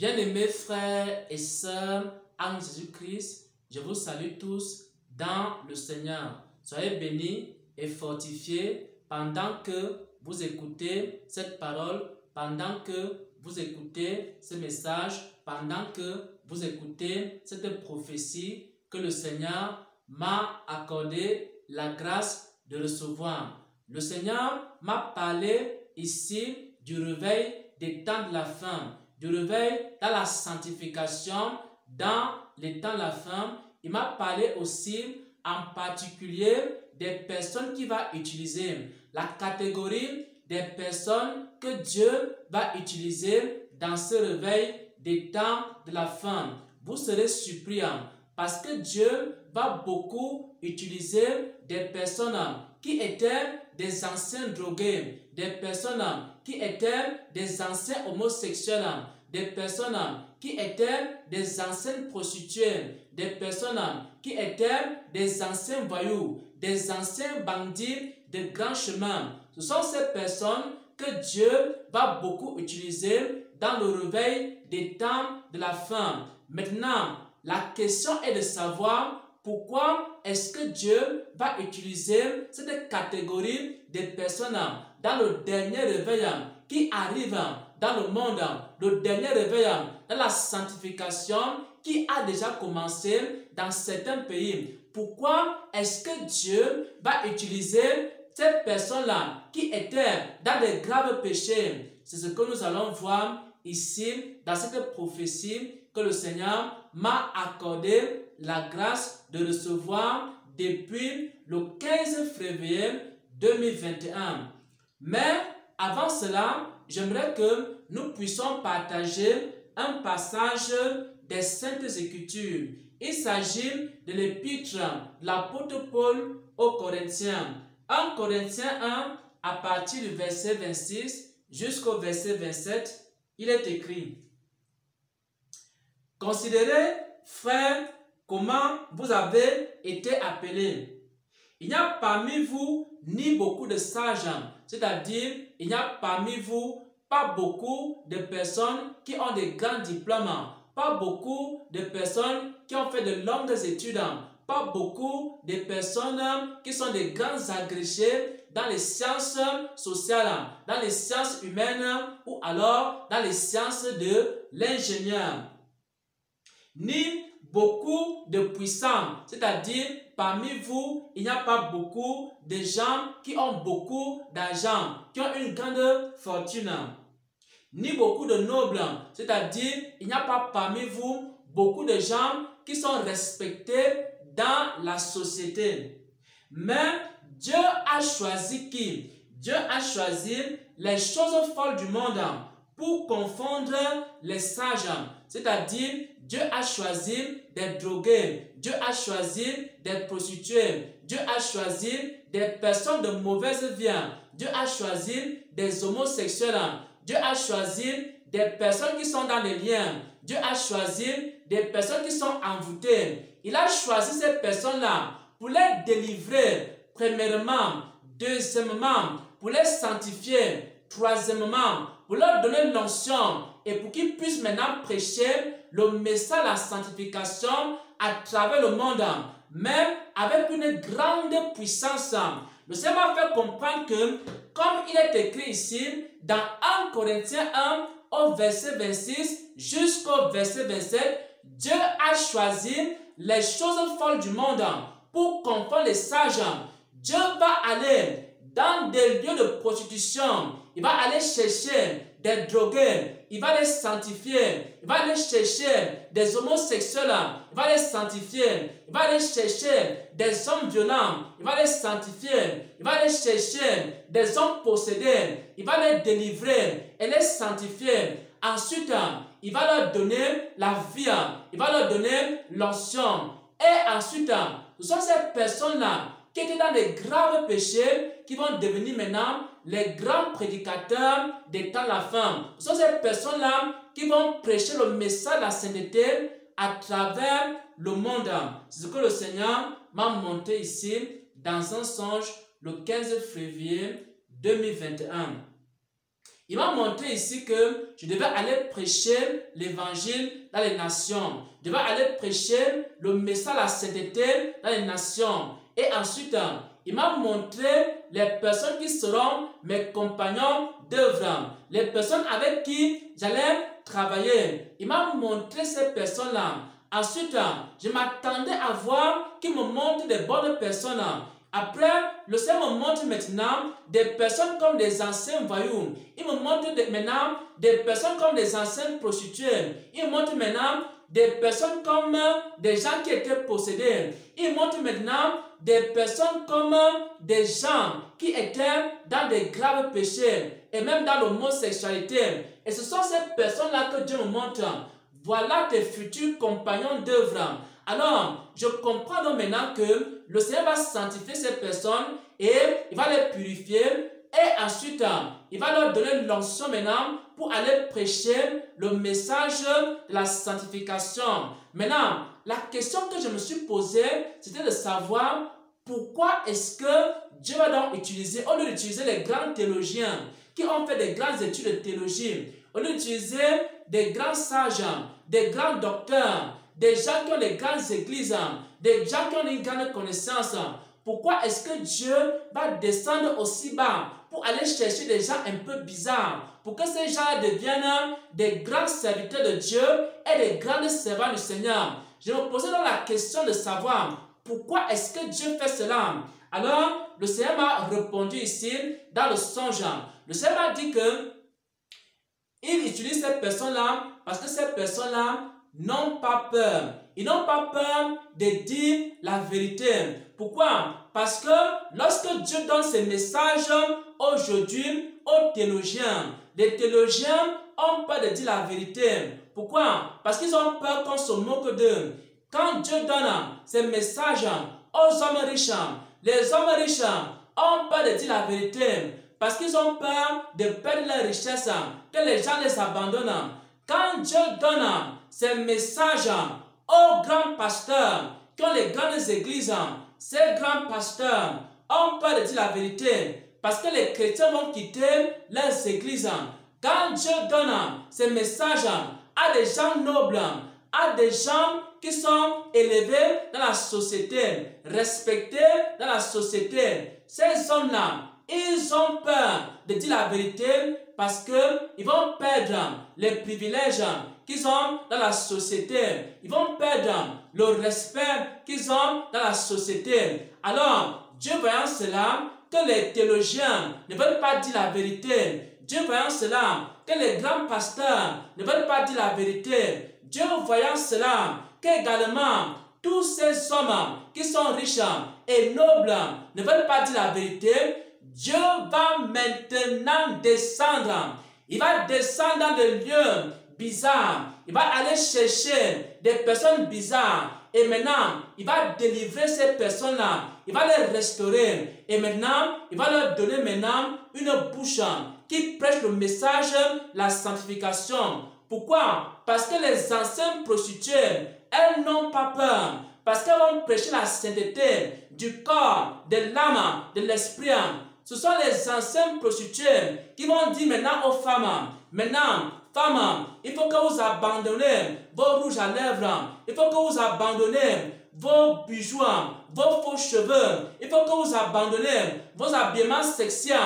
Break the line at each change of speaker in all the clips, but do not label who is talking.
Bien-aimés frères et sœurs en Jésus-Christ, je vous salue tous dans le Seigneur. Soyez bénis et fortifiés pendant que vous écoutez cette parole, pendant que vous écoutez ce message, pendant que vous écoutez cette prophétie que le Seigneur m'a accordé la grâce de recevoir. Le Seigneur m'a parlé ici du réveil des temps de la fin, du réveil dans la sanctification, dans les temps de la fin. Il m'a parlé aussi en particulier des personnes qu'il va utiliser, la catégorie des personnes que Dieu va utiliser dans ce réveil des temps de la fin. Vous serez surpris parce que Dieu va beaucoup utiliser des personnes qui étaient des anciens drogués, des personnes qui étaient des anciens homosexuels, des personnes qui étaient des anciennes prostituées, des personnes qui étaient des anciens voyous, des anciens bandits de grands chemins. Ce sont ces personnes que Dieu va beaucoup utiliser dans le réveil des temps de la fin. Maintenant, la question est de savoir pourquoi est-ce que Dieu va utiliser cette catégorie de personnes dans le dernier réveil qui arrive dans le monde, le dernier réveil dans la sanctification qui a déjà commencé dans certains pays. Pourquoi est-ce que Dieu va utiliser ces personnes-là qui étaient dans des graves péchés? C'est ce que nous allons voir ici dans cette prophétie que le Seigneur m'a accordé la grâce de recevoir depuis le 15 février 2021. Mais avant cela, j'aimerais que nous puissions partager un passage des Saintes Écritures. Il s'agit de l'épître de l'apôtre Paul aux Corinthiens. 1 Corinthiens 1, à partir du verset 26 jusqu'au verset 27, il est écrit: Considérez, frères, comment vous avez été appelés. Il n'y a parmi vous ni beaucoup de sages, c'est-à-dire il n'y a parmi vous pas beaucoup de personnes qui ont de grands diplômes, pas beaucoup de personnes qui ont fait de longues études, pas beaucoup de personnes qui sont de grands agrégés dans les sciences sociales, dans les sciences humaines ou alors dans les sciences de l'ingénieur. Ni beaucoup de puissants, c'est-à-dire parmi vous, il n'y a pas beaucoup de gens qui ont beaucoup d'argent, qui ont une grande fortune. Ni beaucoup de nobles, c'est-à-dire il n'y a pas parmi vous beaucoup de gens qui sont respectés dans la société. Mais Dieu a choisi qui? Dieu a choisi les choses folles du monde pour confondre les sages, c'est-à-dire Dieu a choisi des drogués, Dieu a choisi des prostituées, Dieu a choisi des personnes de mauvaise vie, Dieu a choisi des homosexuels, Dieu a choisi des personnes qui sont dans les liens, Dieu a choisi des personnes qui sont envoûtées. Il a choisi ces personnes-là pour les délivrer, premièrement, deuxièmement, pour les sanctifier, troisièmement, pour leur donner l'onction et pour qu'ils puissent maintenant prêcher le message de la sanctification à travers le monde, même avec une grande puissance. Le Seigneur m'a fait comprendre que, comme il est écrit ici, dans 1 Corinthiens 1, au verset 26 jusqu'au verset 27, Dieu a choisi les choses folles du monde pour confondre les sages. Dieu va aller dans des lieux de prostitution. Il va aller chercher des drogués. Il va les sanctifier. Il va aller chercher des homosexuels. Il va les sanctifier. Il va aller chercher des hommes violents. Il va les sanctifier. Il va aller chercher des hommes possédés. Il va les délivrer et les sanctifier. Ensuite, il va leur donner la vie. Il va leur donner l'onction. Et ensuite, ce sont ces personnes-là qui étaient dans des graves péchés qui vont devenir maintenant les grands prédicateurs des temps de la fin. Ce sont ces personnes-là qui vont prêcher le message de la sainteté à travers le monde. C'est ce que le Seigneur m'a montré ici dans un songe le 15 février 2021. Il m'a montré ici que je devais aller prêcher l'évangile dans les nations. Je devais aller prêcher le message de la sainteté dans les nations. Et ensuite, il m'a montré les personnes qui seront mes compagnons d'œuvre, les personnes avec qui j'allais travailler. Il m'a montré ces personnes-là. Ensuite, je m'attendais à voir qu'il me montre des bonnes personnes. Après, le Seigneur me montre maintenant des personnes comme des anciens voyous. Il me montre maintenant des personnes comme des anciennes prostituées. Il me montre maintenant des personnes comme des gens qui étaient possédés. Il montre maintenant des personnes comme des gens qui étaient dans des graves péchés et même dans l'homosexualité. Et ce sont ces personnes-là que Dieu me montre. Voilà tes futurs compagnons d'œuvre. Alors, je comprends donc maintenant que le Seigneur va sanctifier ces personnes et il va les purifier. Et ensuite, il va leur donner l'onction maintenant pour aller prêcher le message de la sanctification. Maintenant, la question que je me suis posée, c'était de savoir pourquoi est-ce que Dieu va donc utiliser, au lieu d'utiliser les grands théologiens qui ont fait des grandes études de théologie, au lieu d'utiliser des grands sages, des grands docteurs, des gens qui ont des grandes églises, des gens qui ont une grande connaissance, pourquoi est-ce que Dieu va descendre aussi bas pour aller chercher des gens un peu bizarres, pour que ces gens deviennent des grands serviteurs de Dieu et des grands servants du Seigneur? Je me posais donc la question de savoir pourquoi est-ce que Dieu fait cela. Alors, le Seigneur m'a répondu ici dans le songe. Le Seigneur m'a dit que il utilise ces personnes-là parce que ces personnes-là n'ont pas peur. Ils n'ont pas peur de dire la vérité. Pourquoi? Parce que lorsque Dieu donne ses messages aujourd'hui aux théologiens, les théologiens ont peur de dire la vérité. Pourquoi? Parce qu'ils ont peur qu'on se moque d'eux. Quand Dieu donne ses messages aux hommes riches, les hommes riches ont peur de dire la vérité parce qu'ils ont peur de perdre leur richesse, que les gens les abandonnent. Quand Dieu donne ces messages aux grands pasteurs qui ont les grandes églises, ces grands pasteurs ont peur de dire la vérité parce que les chrétiens vont quitter leurs églises. Quand Dieu donne ces messages à des gens nobles, à des gens qui sont élevés dans la société, respectés dans la société, ces hommes-là, ils ont peur de dire la vérité parce qu'ils vont perdre les privilèges qu'ils ont dans la société. Ils vont perdre le respect qu'ils ont dans la société. Alors, Dieu voyant cela, que les théologiens ne veulent pas dire la vérité. Dieu voyant cela, que les grands pasteurs ne veulent pas dire la vérité. Dieu voyant cela, qu'également tous ces hommes qui sont riches et nobles ne veulent pas dire la vérité, Dieu va maintenant descendre. Il va descendre dans des lieux bizarres. Il va aller chercher des personnes bizarres. Et maintenant, il va délivrer ces personnes-là. Il va les restaurer. Et maintenant, il va leur donner maintenant une bouche qui prêche le message de la sanctification. Pourquoi? Parce que les anciennes prostituées, elles n'ont pas peur. Parce qu'elles vont prêcher la sainteté du corps, de l'âme, de l'esprit. Ce sont les anciennes prostituées qui vont dire maintenant aux femmes, maintenant, femmes, il faut que vous abandonnez vos rouges à lèvres, il faut que vous abandonnez vos bijoux, vos faux cheveux, il faut que vous abandonnez vos habillements sexuels.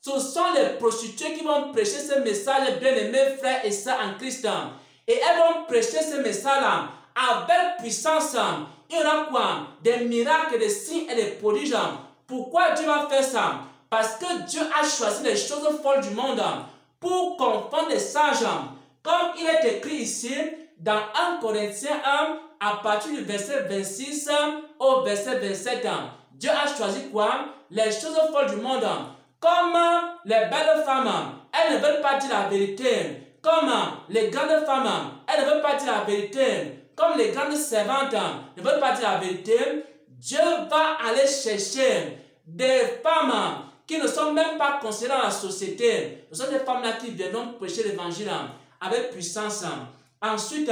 Ce sont les prostituées qui vont prêcher ce message, bien-aimés frères et sœurs en Christ. Et elles vont prêcher ce message-là avec puissance. Il y aura quoi? Des miracles, des signes et des prodiges. Pourquoi Dieu va faire ça? Parce que Dieu a choisi les choses folles du monde pour confondre les sages. Comme il est écrit ici dans 1 Corinthiens 1, à partir du verset 26 au verset 27. Dieu a choisi quoi? Les choses folles du monde. Comme les belles femmes, elles ne veulent pas dire la vérité. Comme les grandes femmes, elles ne veulent pas dire la vérité. Comme les grandes servantes ne veulent pas dire la vérité. Dieu va aller chercher des femmes qui ne sont même pas considérées dans la société. Ce sont des femmes-là qui viennent prêcher l'évangile avec puissance. Ensuite,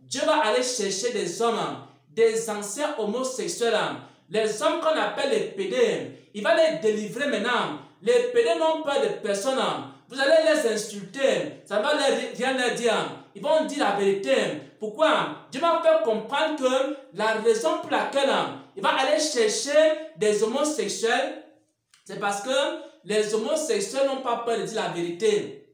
Dieu va aller chercher des hommes, des anciens homosexuels, les hommes qu'on appelle les pédés. Il va les délivrer maintenant. Les pédés n'ont peur de personne. vous allez les insulter, ça ne va rien leur dire. Ils vont dire la vérité. Pourquoi? Dieu m'a fait comprendre que la raison pour laquelle il va aller chercher des homosexuels, c'est parce que les homosexuels n'ont pas peur de dire la vérité.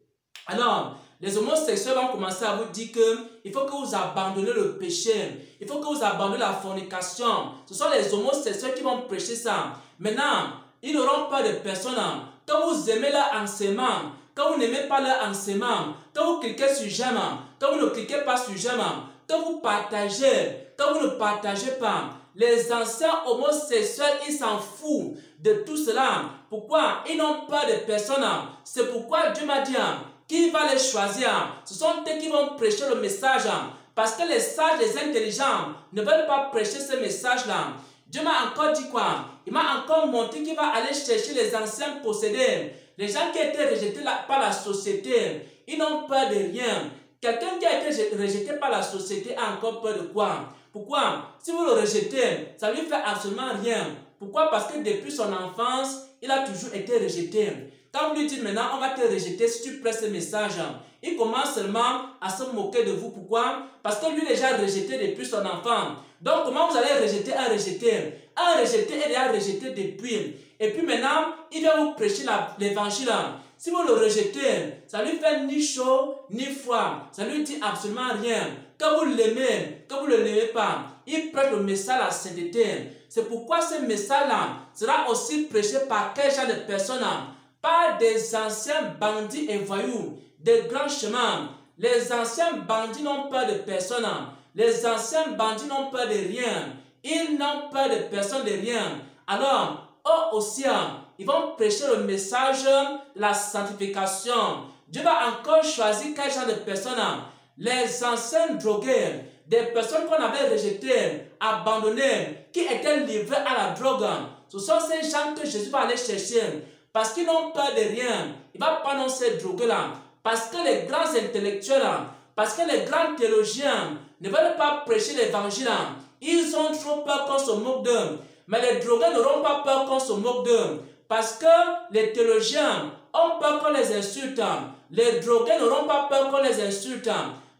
Alors, les homosexuels vont commencer à vous dire qu'il faut que vous abandonnez le péché. Il faut que vous abandonnez la fornication. Ce sont les homosexuels qui vont prêcher ça. Maintenant, ils n'auront pas de personnes. Quand vous aimez leur enseignement, quand vous n'aimez pas leur enseignement, quand vous cliquez sur j'aime, quand vous ne cliquez pas sur j'aime, quand vous partagez, quand vous ne partagez pas, les anciens homosexuels, ils s'en foutent de tout cela. Pourquoi? Ils n'ont pas de personnes. C'est pourquoi Dieu m'a dit qui va les choisir. Ce sont eux qui vont prêcher le message. Parce que les sages, les intelligents ne veulent pas prêcher ce message-là. Dieu m'a encore dit quoi? Il m'a encore montré qu'il va aller chercher les anciens possédés. Les gens qui étaient rejetés par la société. Ils n'ont peur de rien. Quelqu'un qui a été rejeté par la société a encore peur de quoi? Pourquoi? Si vous le rejetez, ça ne lui fait absolument rien. Pourquoi? Parce que depuis son enfance, il a toujours été rejeté. Quand vous lui dites maintenant, on va te rejeter si tu prêtes ce message, il commence seulement à se moquer de vous. Pourquoi? Parce que lui déjà rejeté depuis son enfant. Donc comment vous allez rejeter un rejeté? Un rejeté est déjà rejeté depuis. Et puis maintenant, il vient vous prêcher l'évangile. Si vous le rejetez, ça lui fait ni chaud ni froid. Ça lui dit absolument rien. Quand vous l'aimez, quand vous ne l'aimez pas, il prête le message à la sainteté. C'est pourquoi ce message-là sera aussi prêché par quel genre de personnes? Par des anciens bandits et voyous, des grands chemins. Les anciens bandits n'ont peur de personne. Les anciens bandits n'ont peur de rien. Ils n'ont peur de personne, de rien. Alors, eux aussi, ils vont prêcher le message de la sanctification. Dieu va encore choisir quel genre de personnes? Les anciens drogués, des personnes qu'on avait rejetées, abandonnées, qui étaient livrées à la drogue. Ce sont ces gens que Jésus va aller chercher. Parce qu'ils n'ont peur de rien. Il ne va pas prendre ces drogues-là. Parce que les grands intellectuels, parce que les grands théologiens ne veulent pas prêcher l'évangile. Ils ont trop peur qu'on se moque d'eux. Mais les drogués n'auront pas peur qu'on se moque d'eux. Parce que les théologiens ont peur qu'on les insulte. Les drogués n'auront pas peur qu'on les insulte.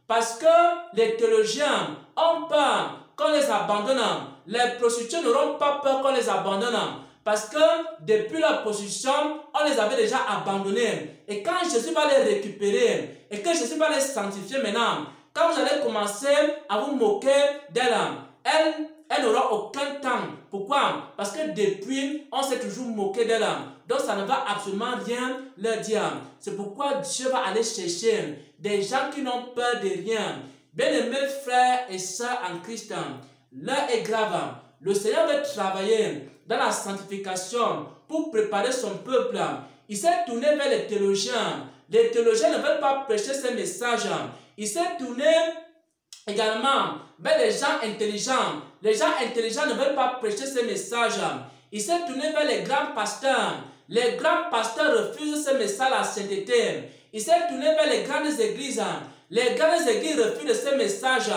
Parce que les théologiens ont peur qu'on les abandonne. Les prostituées n'auront pas peur qu'on les abandonne. Parce que depuis leur position, on les avait déjà abandonnés. Et quand Jésus va les récupérer, et que Jésus va les sanctifier maintenant, quand vous allez commencer à vous moquer d'elle, elle n'aura aucun temps. Pourquoi? Parce que depuis, on s'est toujours moqué d'elle. Donc ça ne va absolument rien leur dire. C'est pourquoi Dieu va aller chercher des gens qui n'ont peur de rien. Bien-aimés frères et sœurs en Christ, l'heure est grave. Le Seigneur veut travailler dans la sanctification pour préparer son peuple. Il s'est tourné vers les théologiens. Les théologiens ne veulent pas prêcher ces messages. Il s'est tourné également vers les gens intelligents. Les gens intelligents ne veulent pas prêcher ces messages. Il s'est tourné vers les grands pasteurs. Les grands pasteurs refusent ces messages à la sainteté. Il s'est tourné vers les grandes églises. Les grandes églises refusent ces messages.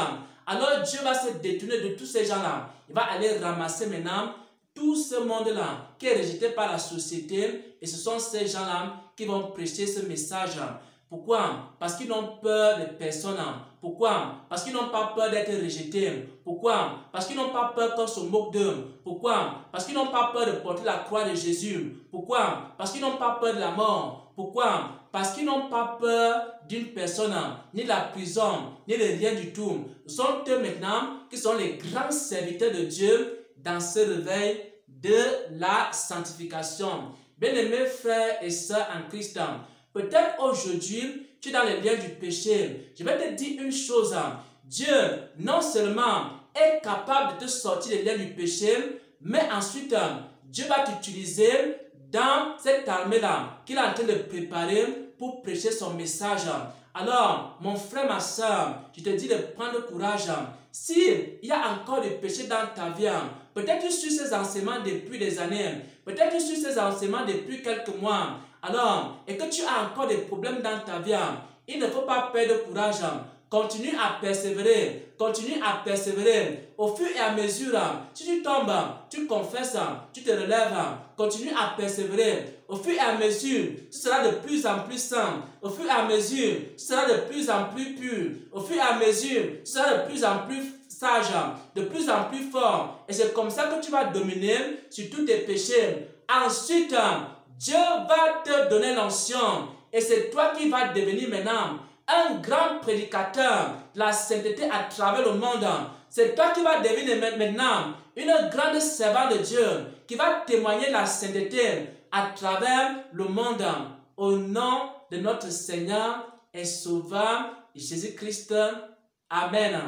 Alors Dieu va se détourner de tous ces gens-là. Il va aller ramasser maintenant tout ce monde-là qui est rejeté par la société. Et ce sont ces gens-là qui vont prêcher ce message-là. Pourquoi? Parce qu'ils n'ont peur de personne. Pourquoi? Parce qu'ils n'ont pas peur d'être rejetés. Pourquoi? Parce qu'ils n'ont pas peur qu'on se moque d'eux. Pourquoi? Parce qu'ils n'ont pas peur de porter la croix de Jésus. Pourquoi? Parce qu'ils n'ont pas peur de la mort. Pourquoi? Parce qu'ils n'ont pas peur d'une personne, ni de la prison, ni de rien du tout. Ce sont eux maintenant qui sont les grands serviteurs de Dieu dans ce réveil de la sanctification. Bien-aimés frères et sœurs en Christ, peut-être aujourd'hui, tu es dans les liens du péché. Je vais te dire une chose. Dieu, non seulement est capable de te sortir des liens du péché, mais ensuite, Dieu va t'utiliser dans cette armée-là qu'il est en train de préparer pour prêcher son message. Alors, mon frère, ma soeur, je te dis de prendre courage. S'il y a encore du péché dans ta vie, peut-être tu suis ces enseignements depuis des années, peut-être tu suis ces enseignements depuis quelques mois, alors, et que tu as encore des problèmes dans ta vie, il ne faut pas perdre courage. continue à persévérer, continue à persévérer. Au fur et à mesure, si tu tombes, tu confesses, tu te relèves, continue à persévérer. Au fur et à mesure, tu seras de plus en plus saint. Au fur et à mesure, tu seras de plus en plus pur. Au fur et à mesure, tu seras de plus en plus sage, de plus en plus fort. Et c'est comme ça que tu vas dominer sur tous tes péchés. Ensuite, Dieu va te donner l'onction. Et c'est toi qui vas devenir maintenant un grand prédicateur de la sainteté à travers le monde. C'est toi qui vas devenir maintenant une grande servante de Dieu qui va témoigner de la sainteté à travers le monde. Au nom de notre Seigneur et Sauveur Jésus-Christ. Amen.